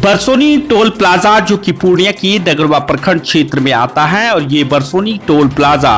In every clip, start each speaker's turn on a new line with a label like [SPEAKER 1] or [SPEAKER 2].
[SPEAKER 1] बरसोनी toll plaza जो कि पूर्णिया की डगरवा प्रखंड क्षेत्र में आता है और ये बरसोनी टोल प्लाजा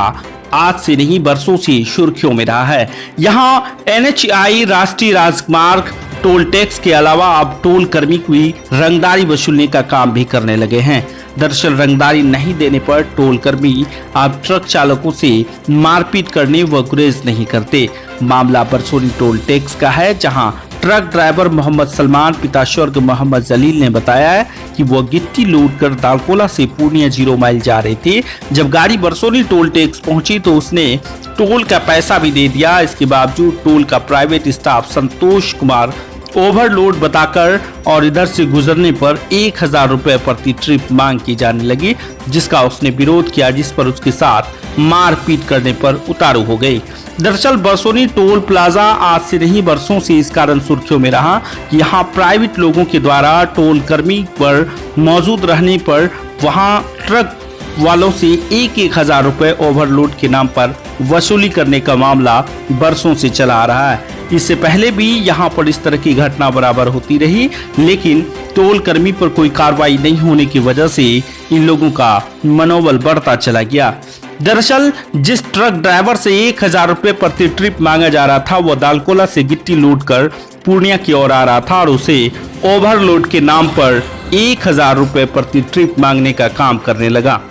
[SPEAKER 1] आज से नहीं बरसों से सुर्खियों में रहा है। यहाँ NHAI राष्ट्रीय राजमार्ग टोल टैक्स के अलावा अब टोल कर्मी की रंगदारी वसूलने का काम भी करने लगे हैं। दरअसल रंगदारी नहीं देने पर टोल कर्मी अब ट्रक चालकों से मारपीट करने व गुरेज नहीं करते। मामला बरसोनी टोल टैक्स का है, जहां ट्रक ड्राइवर मोहम्मद सलमान पिता स्वर्ग मोहम्मद जलील ने बताया है कि वो गिट्टी लोड कर दालकोला से पूर्णिया 0 माइल जा रहे थे। जब गाड़ी बरसोनी टोल टैक्स पहुंची तो उसने टोल का पैसा भी दे दिया। इसके बावजूद टोल का private staff Santosh Kumar overload बताकर और इधर से गुजरने पर 1000 रुपए प्रति ट्रिप मांग की जाने लगी, जिसका उसने विरोध किया, जिस पर उसके साथ मारपीट करने पर उतारू हो गई। दरअसल बरसोनी टोल प्लाजा आज से नहीं बरसों से इस कारण सुर्खियों में रहा कि यहाँ प्राइवेट लोगों के द्वारा टोल कर्मी पर मौजूद रहने पर वहाँ ट्रक वालों से 1000 रुपए ओवरलोड के नाम पर वसूली करने का मामला बरसों से चला आ रहा है। इससे पहले भी यहाँ पर इस तरह की घटना बराबर होती रही, लेकिन टोल कर्मी पर कोई कार्रवाई नहीं होने की वजह से इन लोगों का मनोबल बढ़ता चला गया। दरअसल जिस ट्रक ड्राइवर से 1000 रुपए प्रति ट्रिप मांगा जा रहा था, वो दालकोला से गिट्टी लोड कर पूर्णिया की ओर आ रहा था और उसे ओवरलोड के नाम पर 1000 रुपए प्रति ट्रिप मांगने का काम करने लगा।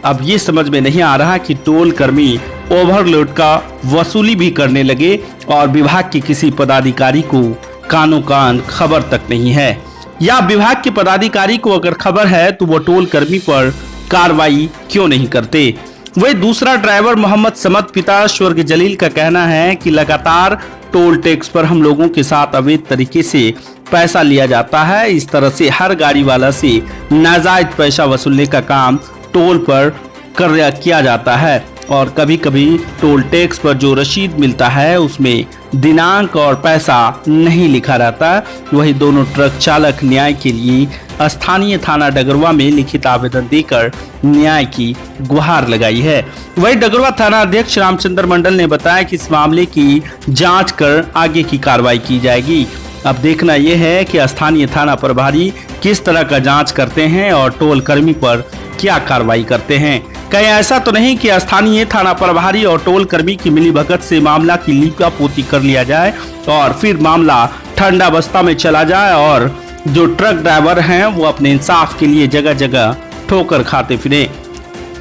[SPEAKER 1] अब ये समझ में नहीं आ रहा कि टोल कर्मी ओवरलोड का वसूली भी करने लगे और विभाग के किसी पदाधिकारी को कानो कान खबर तक नहीं है, या विभाग के पदाधिकारी को अगर खबर है तो वो टोल कर्मी पर कार्रवाई क्यों नहीं करते। वही दूसरा ड्राइवर मोहम्मद समद पिता स्वर्ग जलील का कहना है कि लगातार टोल टैक्स पर हम लोगों के साथ अवैध तरीके से पैसा लिया जाता है। इस तरह से हर गाड़ी वाला से नाजायज पैसा वसूलने का काम टोल पर किया जाता है और कभी कभी टोल टैक्स पर जो रसीद मिलता है उसमें दिनांक और पैसा नहीं लिखा रहता। वही दोनों ट्रक चालक न्याय के लिए स्थानीय थाना डगरवा में लिखित आवेदन देकर न्याय की गुहार लगाई है। वही डगरवा थाना अध्यक्ष रामचंद्र मंडल ने बताया कि इस मामले की जांच कर आगे की कार्रवाई की जाएगी। अब देखना यह है कि स्थानीय थाना प्रभारी किस तरह का जांच करते हैं और टोल कर्मी पर क्या कार्रवाई करते हैं। कहीं ऐसा तो नहीं कि स्थानीय थाना प्रभारी और टोल कर्मी की मिलीभगत से मामला की लीपापोती कर लिया जाए और फिर मामला ठंडा बस्ता में चला जाए और जो ट्रक ड्राइवर हैं वो अपने इंसाफ के लिए जगह जगह ठोकर खाते फिरे।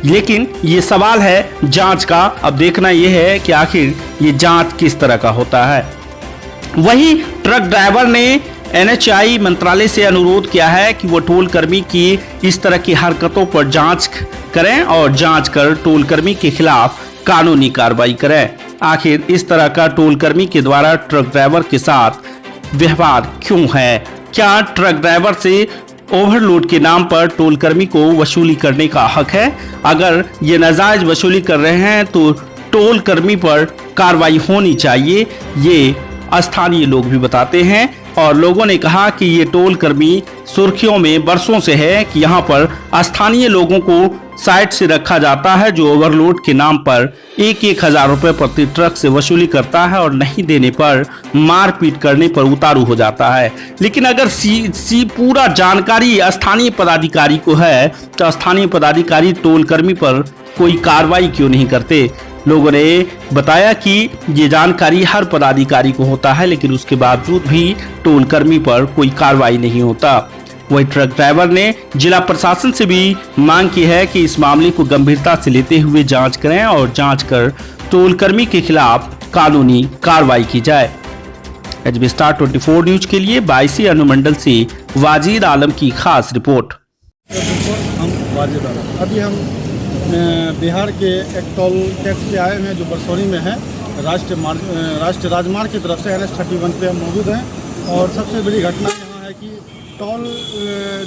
[SPEAKER 1] लेकिन ये सवाल है जांच का। अब देखना यह है कि आखिर ये जांच किस तरह का होता है। वही ट्रक ड्राइवर ने NHAI मंत्रालय से अनुरोध किया है कि वो टोल कर्मी की इस तरह की हरकतों पर जांच करें और जांच कर टोल कर्मी के खिलाफ कानूनी कार्रवाई करें। आखिर इस तरह का टोल कर्मी के द्वारा ट्रक ड्राइवर के साथ व्यवहार क्यों है? क्या ट्रक ड्राइवर से ओवरलोड के नाम पर टोल कर्मी को वसूली करने का हक है? अगर ये नाजायज वसूली कर रहे हैं तो टोल कर्मी पर कार्रवाई होनी चाहिए, ये स्थानीय लोग भी बताते हैं। और लोगों ने कहा कि ये टोल कर्मी सुर्खियों में बरसों से है कि यहाँ पर स्थानीय लोगों को साइड से रखा जाता है, जो ओवरलोड के नाम पर 1000 रुपए प्रति ट्रक से वसूली करता है और नहीं देने पर मारपीट करने पर उतारू हो जाता है। लेकिन अगर पूरा जानकारी स्थानीय पदाधिकारी को है तो स्थानीय पदाधिकारी टोल कर्मी पर कोई कार्रवाई क्यों नहीं करते? लोगों ने बताया कि ये जानकारी हर पदाधिकारी को होता है, लेकिन उसके बावजूद भी टोल कर्मी पर कोई कार्रवाई नहीं होता। वही ट्रक ड्राइवर ने जिला प्रशासन से भी मांग की है कि इस मामले को गंभीरता से लेते हुए जांच करें और जांच कर टोल कर्मी के खिलाफ कानूनी कार्रवाई की जाए। HB Star 24 न्यूज के लिए 22 अनुमंडल से वाजिद आलम की खास रिपोर्ट।
[SPEAKER 2] अभी हम बिहार के एक टोल टैक्स पे आए हैं जो बरसोनी में है। राष्ट्रीय राजमार्ग की तरफ से NH-31 पे हम मौजूद हैं और सबसे बड़ी घटना यहाँ है कि टोल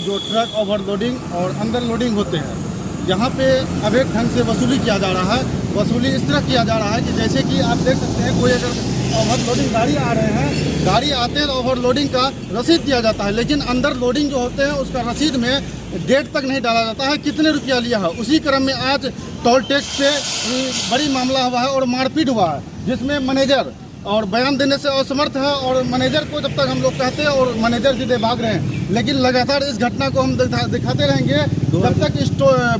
[SPEAKER 2] जो ट्रक ओवरलोडिंग और अंडर लोडिंग होते हैं, यहाँ पे अवैध ढंग से वसूली किया जा रहा है। वसूली इस तरह किया जा रहा है कि जैसे कि आप देख सकते हैं, कोई अगर ओवरलोडिंग गाड़ी आ रहे हैं, गाड़ी आते हैं तो ओवरलोडिंग का रसीद दिया जाता है, लेकिन अंडर लोडिंग जो होते हैं उसका रसीद में डेट तक नहीं डाला जाता है कितने रुपया लिया है। उसी क्रम में आज टोल टैक्स पे बड़ी मामला हुआ है और मारपीट हुआ है, जिसमें मैनेजर और बयान देने से असमर्थ है। और मैनेजर को जब तक हम लोग कहते हैं और मैनेजर सीधे भाग रहे हैं, लेकिन लगातार इस घटना को हम दिखाते रहेंगे जब तक इस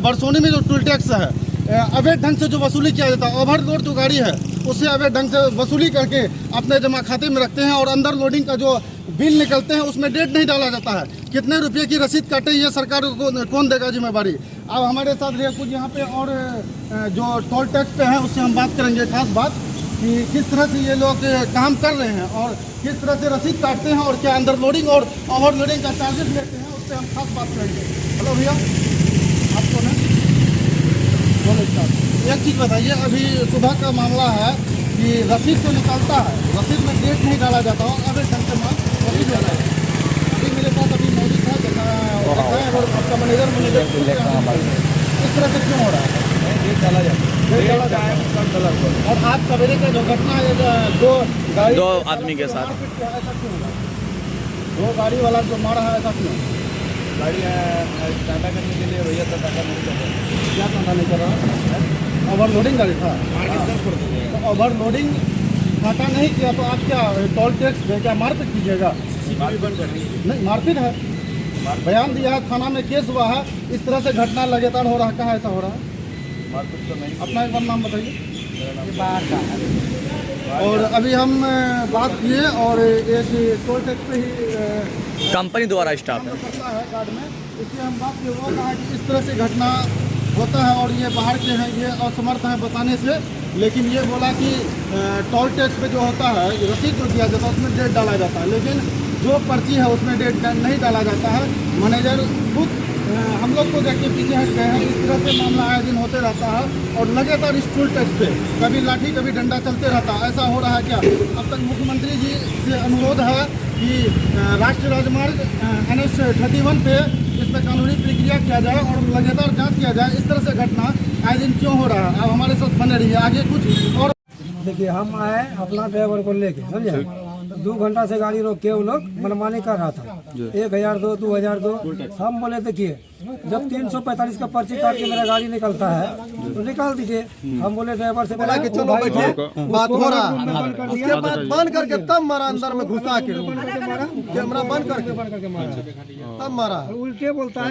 [SPEAKER 2] बरसोनी में जो टोल टैक्स है अवैध ढंग से जो वसूली किया जाता है, ओवरलोड जो गाड़ी है उससे अवैध ढंग से वसूली करके अपने जमा खाते में रखते हैं। और अंदर लोडिंग का जो बिल निकलते हैं उसमें डेट नहीं डाला जाता है, कितने रुपये की रसीद काटे ये सरकार को कौन देगा जिम्मेवारी। अब हमारे साथ रहे कुछ यहाँ पे और जो टोल टैक्स पे हैं उससे हम बात करेंगे, खास बात कि किस तरह से ये लोग काम कर रहे हैं और किस तरह से रसीद काटते हैं और क्या अंदर लोडिंग और ओवर लोडिंग का चार्जेस लेते हैं, उससे हम खास बात करेंगे। हेलो भैया, आप कौन है? एक चीज़ बताइए, अभी सुबह का मामला है कि रसीद जो निकालता है रसीद में डेट नहीं डाला जाता और अभी ढंग से माल रसीद हो रहा है। अभी मेरे पास अभी मौजूद था, देखा है और आपका मैनेजर इस तरह से क्यों हो रहा है? डेट डाला जाता है। और आज सवेरे का जो घटना है दो
[SPEAKER 3] आदमी के साथ
[SPEAKER 2] ऐसा क्यों हुआ? दो गाड़ी वाला जो मारा है ऐसा क्यों?
[SPEAKER 3] गाड़ी टाटा करने के लिए भैया तो टाटा नहीं कर रहा।
[SPEAKER 2] क्या धंधा नहीं कर रहा है? ओवरलोडिंग गाड़ी था, तो ओवरलोडिंग घाटा नहीं किया तो आप क्या टोल टैक्स दे क्या मारपीट कीजिएगा?
[SPEAKER 3] बंद कर दी।
[SPEAKER 2] नहीं, मारपीट है, बयान दिया है, थाना में केस हुआ है, इस तरह से घटना लगातार हो रहा है, कहाँ ऐसा हो रहा है?
[SPEAKER 3] मारपीट तो नहीं।
[SPEAKER 2] अपना एक बार नाम बताइए।
[SPEAKER 3] मेरा नाम बाहर का।
[SPEAKER 2] और अभी हम बात किए और एक टोल टैक्स पे ही
[SPEAKER 3] कंपनी द्वारा स्टाफ है
[SPEAKER 2] करता है कार्ड में, इसलिए हम बात किए, वो कहा कि इस तरह से घटना होता है और ये बाहर के हैं, ये असमर्थ हैं बताने से। लेकिन ये बोला कि टोल टैक्स पे जो होता है रसीद जो दिया जाता है उसमें डेट डाला जाता है, लेकिन जो पर्ची है उसमें डेट नहीं डाला जाता है। मैनेजर खुद हम लोग को देख के पीछे हट गए हैं। इस तरह से मामला आए दिन होते रहता है और लगातार इस टोल टैक्स पे कभी लाठी कभी डंडा चलते रहता है। ऐसा हो रहा है क्या? अब तक मुख्यमंत्री जी से अनुरोध है कि राष्ट्रीय राजमार्ग NH 31 पे इस पर कानूनी प्रक्रिया किया जाए और लगातार जांच किया जाए। इस तरह से घटना आए दिन क्यों हो रहा है? अब हमारे साथ बने रहिए, आगे कुछ और
[SPEAKER 4] देखिए, हम आए अपना ड्राइवर को लेके, समझे, 2 घंटा से गाड़ी रोक के वो लोग मनमानी कर रहा था, 1000 दो 2000 दो। हम बोले देखिए, जब 345 का पर्ची काट के मेरा गाड़ी निकलता है तो निकाल दीजिए। हम बोले ड्राइवर से बोला कि चलो बैठे, बात हो रहा है, उसके बाद बंद करके तब मारा, अंदर में घुसा के कैमरा बंद करके तब मारा। उल्टे बोलता है।